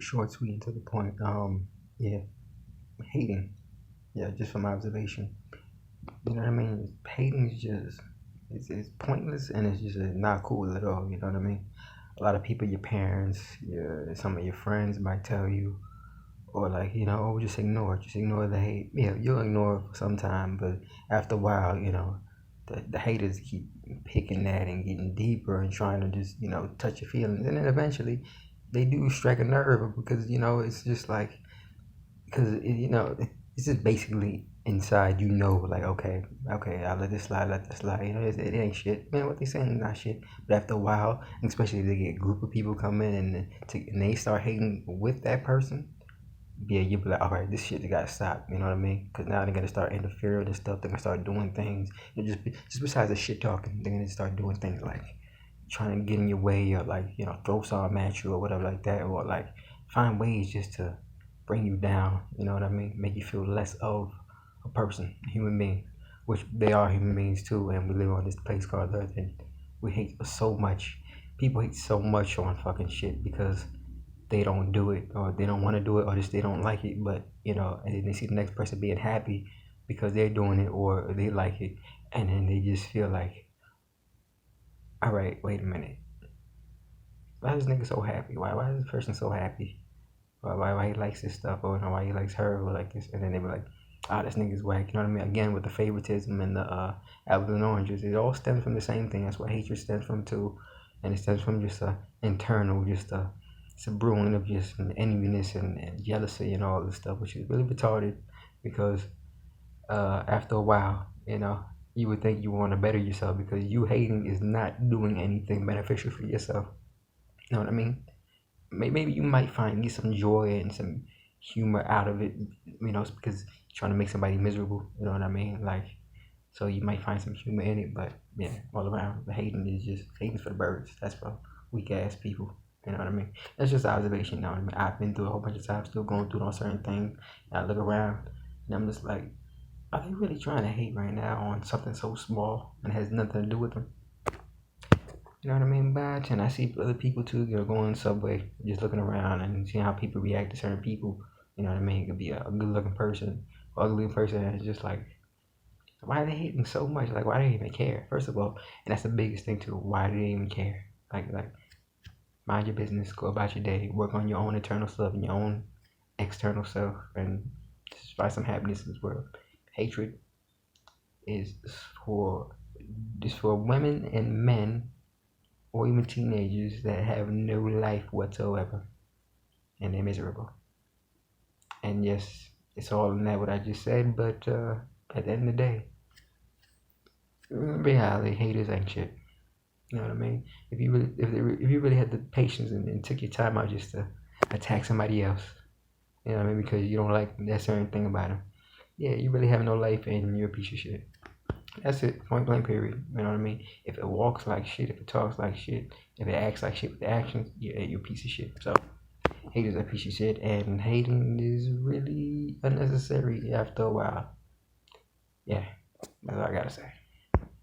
Short, sweet, and to the point. Yeah, hating. Yeah, just from observation. You know what I mean? Hating is just it's pointless and it's just not cool at all. You know what I mean? A lot of people, your parents, some of your friends might tell you, or like oh, just ignore the hate. Yeah, you'll ignore it for some time, but after a while, the haters keep picking that and getting deeper and trying to just touch your feelings, and then eventually they do strike a nerve because it's just like because it's just basically inside like okay, I'll let this slide, let that slide. It ain't shit, man. What they saying is not shit. But after a while, especially if they get a group of people come in and they start hating with that person, yeah, you'll be like, all right, this shit gotta stop. You know what I mean? Because now they're gonna start interfering and stuff. They're gonna start doing things. Just besides the shit talking, they're gonna start doing things like trying to get in your way or like throw something at you or whatever like that, or like find ways just to bring you down. You know what I mean? Make you feel less of a person, a human being, which they are human beings too. And we live on this place called Earth, and we hate so much. People hate so much on fucking shit because they don't do it or they don't want to do it or just they don't like it, but and then they see the next person being happy because they're doing it or they like it, and then they just feel like, all right, wait a minute, why is this nigga so happy? Why is this person so happy? Why he likes this stuff, or why he likes her or like this, and then they be like, ah, this nigga's whack. You know what I mean? Again, with the favoritism and the apples and oranges, it all stems from the same thing. That's what hatred stems from too, and it stems from just internal, it's a brewing of just enviness and jealousy and all this stuff, which is really retarded because after a while, you would think you want to better yourself because you hating is not doing anything beneficial for yourself. You know what I mean? Maybe you might find some joy and some humor out of it, it's because you're trying to make somebody miserable. You know what I mean? Like, so you might find some humor in it, but yeah, all around the hating is just hating for the birds. That's for weak ass people. You know what I mean? That's just observation. You know what I mean? I've been through a whole bunch of times, still going through on certain things. And I look around and I'm just like, are they really trying to hate right now on something so small and has nothing to do with them? You know what I mean? But and I see other people too, going on the subway, just looking around and seeing how people react to certain people. You know what I mean? It could be a good looking person, ugly person, and it's just like, why are they hating so much? Like, why do they even care? First of all, and that's the biggest thing too. Why do they even care? Like, mind your business, go about your day, work on your own internal stuff and your own external self, and just find some happiness in this world. Hatred is for women and men or even teenagers that have no life whatsoever and they're miserable. And yes, it's all in that what I just said, but at the end of the day, reality, haters ain't shit. You know what I mean? If you really had the patience and took your time out just to attack somebody else, you know what I mean, because you don't like that certain thing about them, yeah, you really have no life and you're a piece of shit. That's it, point blank, period. You know what I mean? If it walks like shit, if it talks like shit, if it acts like shit with the actions, yeah, you're a piece of shit. So, haters are a piece of shit, and hating is really unnecessary after a while. Yeah, that's all I gotta say.